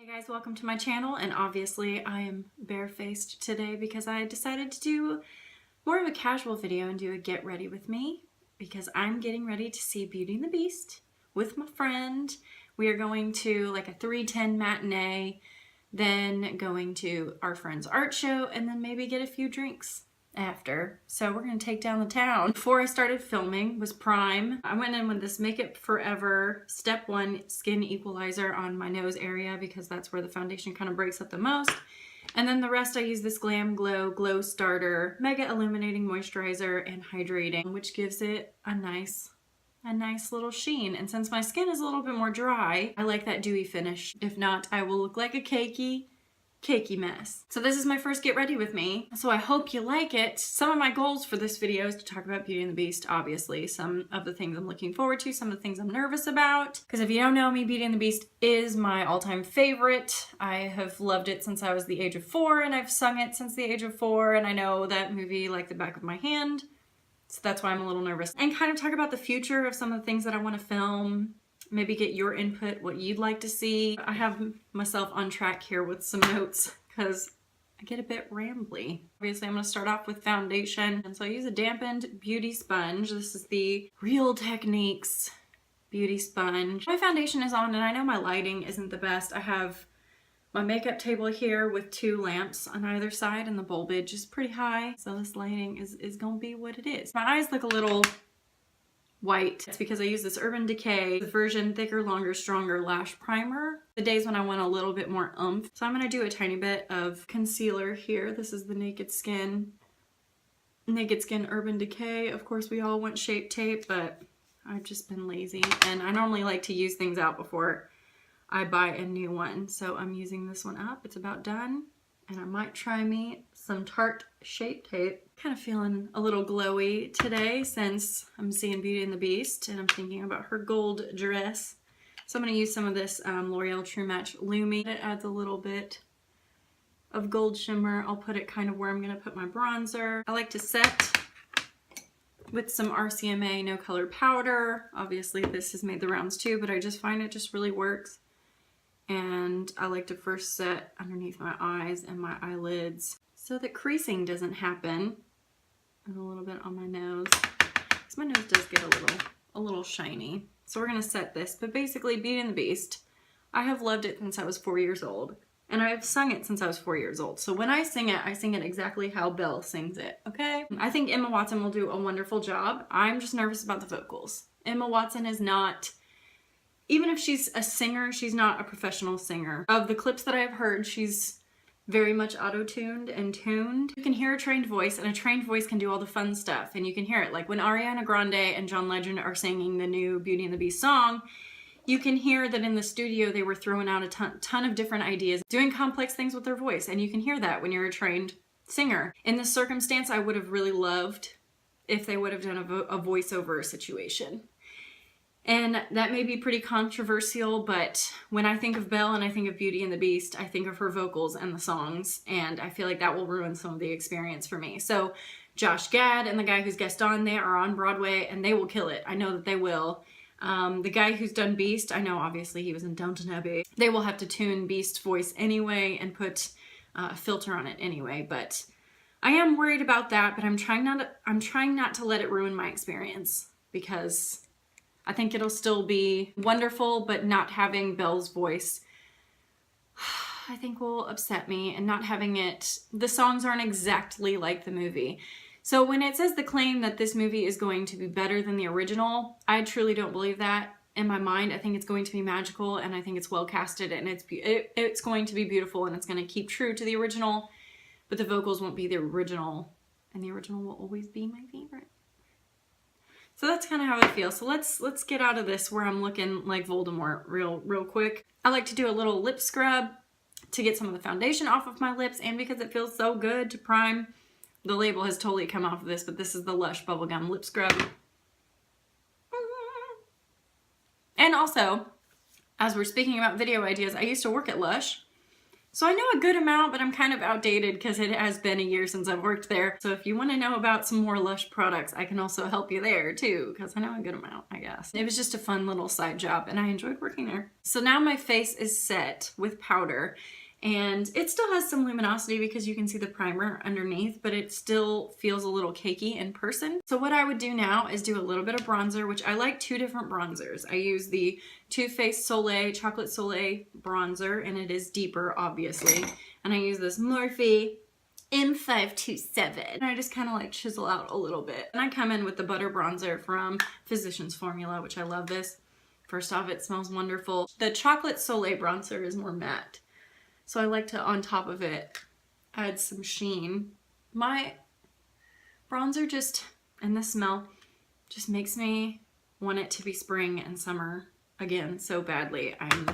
Hey guys, welcome to my channel, and obviously I am barefaced today because I decided to do more of a casual video and do a get ready with me because I'm getting ready to see Beauty and the Beast with my friend. We are going to like a 3:10 matinee, then going to our friend's art show, and then maybe get a few drinks after. So we're gonna take down the town. Before I started filming was Prime. I went in with this Makeup Forever Step 1 Skin Equalizer on my nose area because that's where the foundation kind of breaks up the most. And then the rest I use this Glam Glow Glow Starter Mega Illuminating Moisturizer and Hydrating, which gives it a nice little sheen. And since my skin is a little bit more dry, I like that dewy finish. If not, I will look like a cakey mess. So this is my first get ready with me, so I hope you like it. Some of my goals for this video is to talk about Beauty and the Beast, obviously. Some of the things I'm looking forward to, some of the things I'm nervous about. Because if you don't know me, Beauty and the Beast is my all-time favorite. I have loved it since I was the age of 4, and I've sung it since the age of 4, and I know that movie like the back of my hand. So that's why I'm a little nervous. And kind of talk about the future of some of the things that I want to film. Maybe get your input, what you'd like to see. I have myself on track here with some notes because I get a bit rambly. Obviously, I'm going to start off with foundation. And so I use a dampened beauty sponge. This is the Real Techniques beauty sponge. My foundation is on, and I know my lighting isn't the best. I have my makeup table here with 2 lamps on either side, and the bulbage is pretty high. So this lighting is going to be what it is. My eyes look a little white. It's because I use this Urban Decay version Thicker, Longer, Stronger Lash Primer. The days when I want a little bit more oomph. So I'm going to do a tiny bit of concealer here. This is the Naked Skin Urban Decay. Of course, we all want Shape Tape, but I've just been lazy. And I normally like to use things out before I buy a new one. So I'm using this one up. It's about done. And I might try me some Tarte Shape Tape. Kind of feeling a little glowy today since I'm seeing Beauty and the Beast and I'm thinking about her gold dress. So I'm going to use some of this L'Oreal True Match Lumi. It adds a little bit of gold shimmer. I'll put it kind of where I'm going to put my bronzer. I like to set with some RCMA No Color Powder. Obviously this has made the rounds too, but I just find it just really works. And I like to first set underneath my eyes and my eyelids so that creasing doesn't happen. And a little bit on my nose, because my nose does get a little shiny. So we're gonna set this, but basically Beauty and the Beast, I have loved it since I was 4 years old. And I have sung it since I was 4 years old. So when I sing it exactly how Belle sings it, okay? I think Emma Watson will do a wonderful job. I'm just nervous about the vocals. Emma Watson is not, even if she's a singer, she's not a professional singer. Of the clips that I've heard, she's very much auto-tuned and tuned. You can hear a trained voice, and a trained voice can do all the fun stuff, and you can hear it. Like when Ariana Grande and John Legend are singing the new Beauty and the Beast song, you can hear that in the studio they were throwing out a ton of different ideas, doing complex things with their voice, and you can hear that when you're a trained singer. In this circumstance, I would have really loved if they would have done a voiceover situation. And that may be pretty controversial, but when I think of Belle and I think of Beauty and the Beast, I think of her vocals and the songs, and I feel like that will ruin some of the experience for me. So Josh Gad and the guy who's guest on, they are on Broadway, and they will kill it. I know that they will. The guy who's done Beast, I know obviously he was in Downton Abbey. They will have to tune Beast's voice anyway and put a filter on it anyway, but I am worried about that, but I'm trying not to let it ruin my experience, because I think it'll still be wonderful, but not having Belle's voice, I think will upset me, and not having it, the songs aren't exactly like the movie. So when it says the claim that this movie is going to be better than the original, I truly don't believe that. In my mind, I think it's going to be magical, and I think it's well casted, and it's going to be beautiful, and it's going to keep true to the original, but the vocals won't be the original, and the original will always be my favorite. So that's kind of how I feel. So let's get out of this where I'm looking like Voldemort real quick. I like to do a little lip scrub to get some of the foundation off of my lips, and because it feels so good to prime. The label has totally come off of this, but this is the Lush Bubblegum Lip Scrub. And also, as we're speaking about video ideas, I used to work at Lush. So I know a good amount, but I'm kind of outdated because it has been a year since I've worked there. So if you want to know about some more Lush products, I can also help you there too, because I know a good amount, I guess. It was just a fun little side job and I enjoyed working there. So now my face is set with powder, and it still has some luminosity because you can see the primer underneath, but it still feels a little cakey in person. So what I would do now is do a little bit of bronzer, which I like 2 different bronzers. I use the Too Faced Soleil Chocolate Soleil bronzer, and it is deeper, obviously. And I use this Morphe M527. And I just kind of like chisel out a little bit. And I come in with the butter bronzer from Physicians Formula, which I love this. First off, it smells wonderful. The Chocolate Soleil bronzer is more matte, so I like to, on top of it, add some sheen. My bronzer just, and the smell, just makes me want it to be spring and summer again so badly. I'm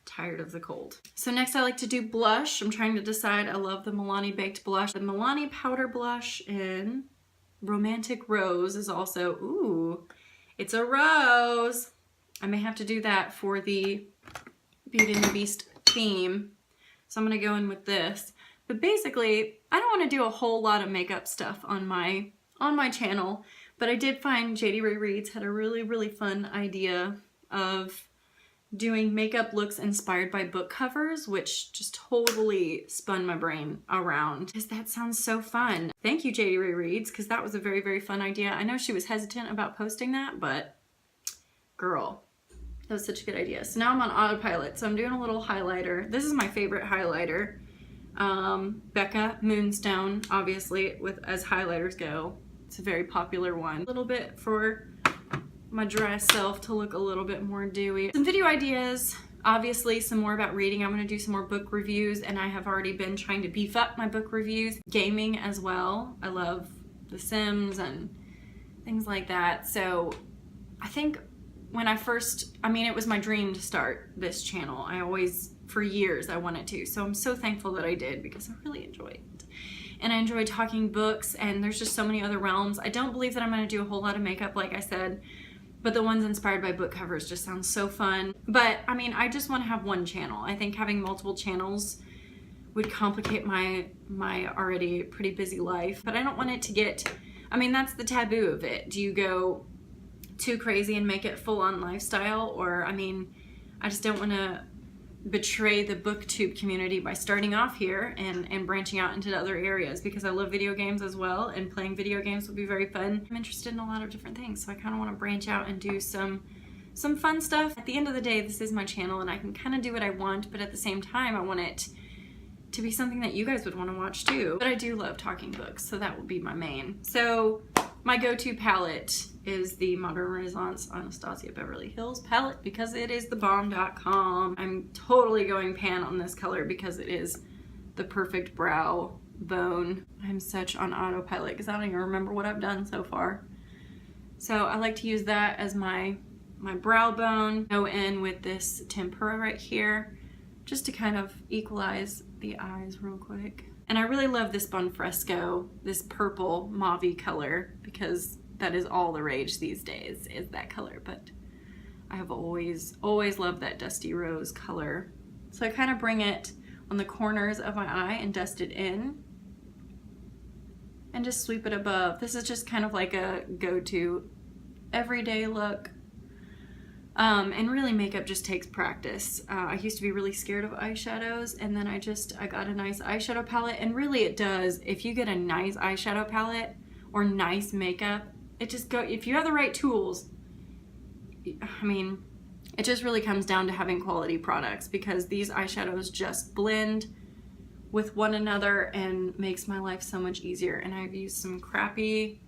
tired of the cold. So next I like to do blush. I'm trying to decide. I love the Milani Baked Blush. The Milani Powder Blush in Romantic Rose is also, ooh, it's a rose. I may have to do that for the Beauty and the Beast theme. So I'm going to go in with this. But basically, I don't want to do a whole lot of makeup stuff on my channel, but I did find JD Ray Reads had a really, really fun idea of doing makeup looks inspired by book covers, which just totally spun my brain around, because that sounds so fun. Thank you, JD Ray Reads, because that was a very, very fun idea. I know she was hesitant about posting that, but girl, that was such a good idea. So now I'm on autopilot, so I'm doing a little highlighter. This is my favorite highlighter. Becca Moonstone, obviously, as highlighters go. It's a very popular one. A little bit for my dry self to look a little bit more dewy. Some video ideas, obviously some more about reading. I'm going to do some more book reviews, and I have already been trying to beef up my book reviews. Gaming as well. I love The Sims and things like that. So I think when I first, it was my dream to start this channel. I always, for years, I wanted to. So I'm so thankful that I did, because I really enjoy it. And I enjoy talking books, and there's just so many other realms. I don't believe that I'm going to do a whole lot of makeup, like I said, but the ones inspired by book covers just sound so fun. But I just want to have one channel. I think having multiple channels would complicate my already pretty busy life. But I don't want it to get, that's the taboo of it. Do you go too crazy and make it full-on lifestyle? Or, I just don't want to betray the booktube community by starting off here and branching out into other areas, because I love video games as well, and playing video games would be very fun. I'm interested in a lot of different things, so I kind of want to branch out and do some fun stuff. At the end of the day, this is my channel, and I can kind of do what I want, but at the same time, I want it to be something that you guys would want to watch too. But I do love talking books, so that will be my main. So my go-to palette is the Modern Renaissance Anastasia Beverly Hills palette, because it is thebomb.com. I'm totally going pan on this color because it is the perfect brow bone. I'm such on autopilot because I don't even remember what I've done so far. So I like to use that as my brow bone. Go in with this tempera right here just to kind of equalize the eyes real quick. And I really love this Bonfresco, this purple mauve color, because that is all the rage these days, is that color. But I have always loved that dusty rose color. So I kind of bring it on the corners of my eye and dust it in and just sweep it above. This is just kind of like a go-to everyday look. And really, makeup just takes practice. I used to be really scared of eyeshadows, and then I got a nice eyeshadow palette, and really it does. If you get a nice eyeshadow palette or nice makeup, if you have the right tools, it just really comes down to having quality products, because these eyeshadows just blend with one another and makes my life so much easier. And I've used some crappy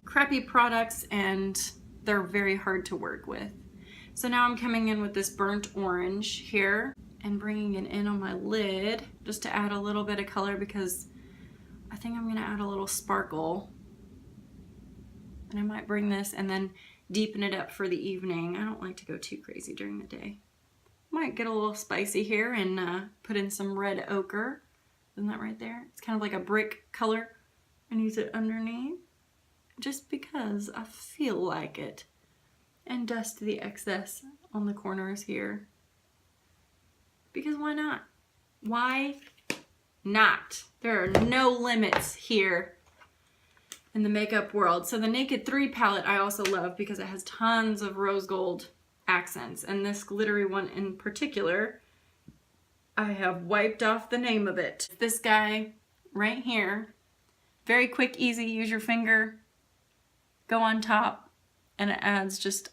products, and they're very hard to work with. So now I'm coming in with this burnt orange here and bringing it in on my lid just to add a little bit of color, because I think I'm gonna add a little sparkle. And I might bring this and then deepen it up for the evening. I don't like to go too crazy during the day. Might get a little spicy here and put in some red ochre. Isn't that right there? It's kind of like a brick color, and use it underneath just because I feel like it. And dust the excess on the corners here, because why not? Why not. There are no limits here in the makeup world. So the Naked 3 palette I also love because it has tons of rose gold accents. And this glittery one in particular, I have wiped off the name of it. This guy right here, very quick, easy, use your finger, go on top, and it adds just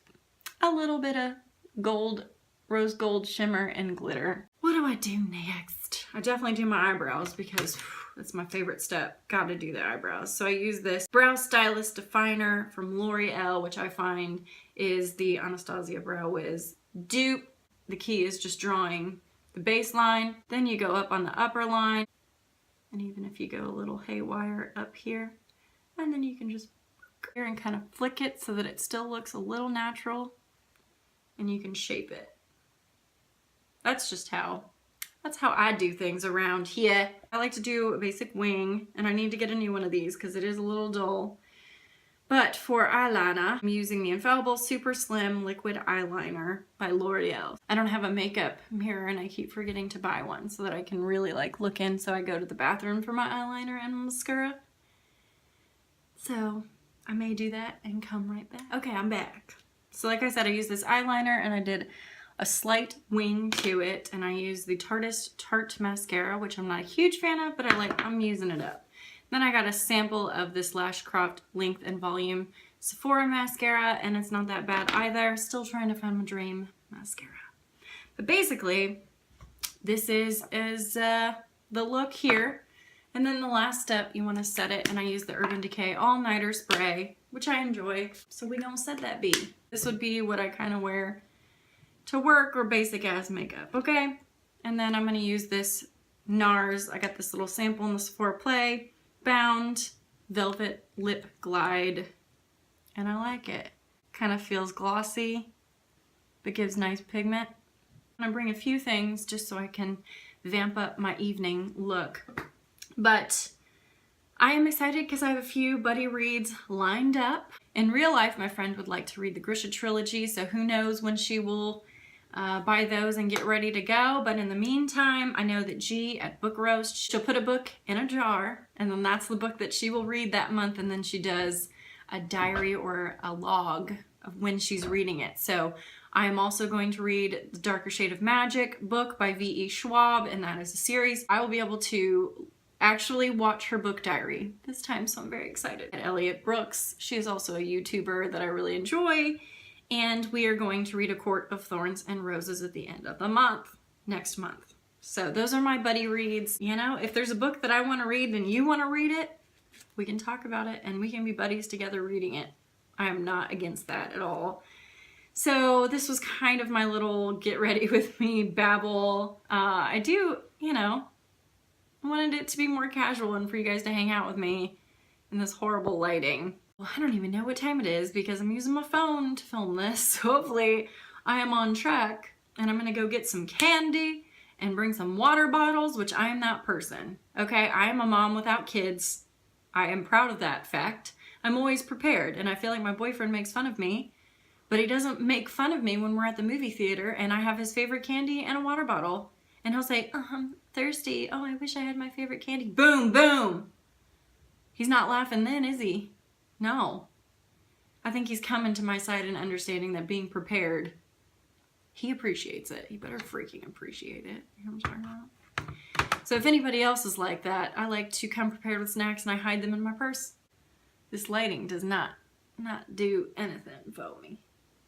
a little bit of gold, rose gold shimmer and glitter. What do I do next? I definitely do my eyebrows because that's my favorite step. Gotta do the eyebrows. So I use this Brow Stylist Definer from L'Oreal, which I find is the Anastasia Brow Wiz dupe. The key is just drawing the base line. Then you go up on the upper line. And even if you go a little haywire up here, and then you can just here and kind of flick it so that it still looks a little natural, and you can shape it. That's how I do things around here. I like to do a basic wing, and I need to get a new one of these because it is a little dull. But for eyeliner, I'm using the Infallible Super Slim Liquid Eyeliner by L'Oreal. I don't have a makeup mirror and I keep forgetting to buy one so that I can really like look in, so I go to the bathroom for my eyeliner and mascara. So I may do that and come right back. Okay, I'm back. So like I said, I used this eyeliner and I did a slight wing to it, and I used the Tarte mascara, which I'm not a huge fan of, but I'm using it up. Then I got a sample of this Lashcraft Length and Volume Sephora mascara, and it's not that bad either. Still trying to find my dream mascara. But basically, this is the look here. And then the last step, you want to set it, and I use the Urban Decay All Nighter Spray, which I enjoy. So we gonna set that be. This would be what I kind of wear to work or basic ass makeup, okay? And then I'm gonna use this NARS. I got this little sample in the Sephora Play Bound Velvet Lip Glide, and I like it. Kind of feels glossy, but gives nice pigment. I'm gonna bring a few things just so I can vamp up my evening look. But I am excited because I have a few buddy reads lined up. In real life, my friend would like to read the Grisha trilogy, so who knows when she will buy those and get ready to go. But in the meantime, I know that G at Book Roast, she'll put a book in a jar, and then that's the book that she will read that month, and then she does a diary or a log of when she's reading it. So I am also going to read The Darker Shade of Magic book by V.E. Schwab, and that is a series. I will be able to actually watch her book diary this time, so I'm very excited. Elliot Brooks, she is also a YouTuber that I really enjoy, and we are going to read A Court of Thorns and Roses at the end of the month, next month. So those are my buddy reads. You know, if there's a book that I want to read and you want to read it, we can talk about it and we can be buddies together reading it. I am not against that at all. So this was kind of my little get ready with me babble. I do, you know, wanted it to be more casual and for you guys to hang out with me in this horrible lighting. Well, I don't even know what time it is because I'm using my phone to film this. So hopefully I am on track, and I'm gonna go get some candy and bring some water bottles, which I am that person. Okay, I am a mom without kids. I am proud of that fact. I'm always prepared, and I feel like my boyfriend makes fun of me, but he doesn't make fun of me when we're at the movie theater and I have his favorite candy and a water bottle. And he'll say, I'm thirsty. Oh, I wish I had my favorite candy. Boom, boom. He's not laughing then, is he? No. I think he's coming to my side and understanding that being prepared, he appreciates it. He better freaking appreciate it. You know what I'm talking about? So if anybody else is like that, I like to come prepared with snacks and I hide them in my purse. This lighting does not do anything for me.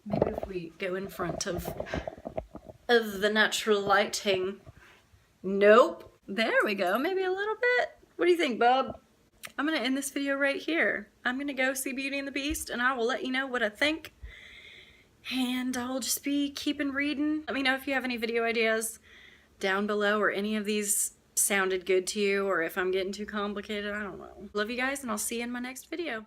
Maybe if we go in front of the natural lighting. Nope. There we go. Maybe a little bit. What do you think, bub? I'm going to end this video right here. I'm going to go see Beauty and the Beast, and I will let you know what I think. And I'll just be keeping reading. Let me know if you have any video ideas down below, or any of these sounded good to you, or if I'm getting too complicated. I don't know. Love you guys, and I'll see you in my next video.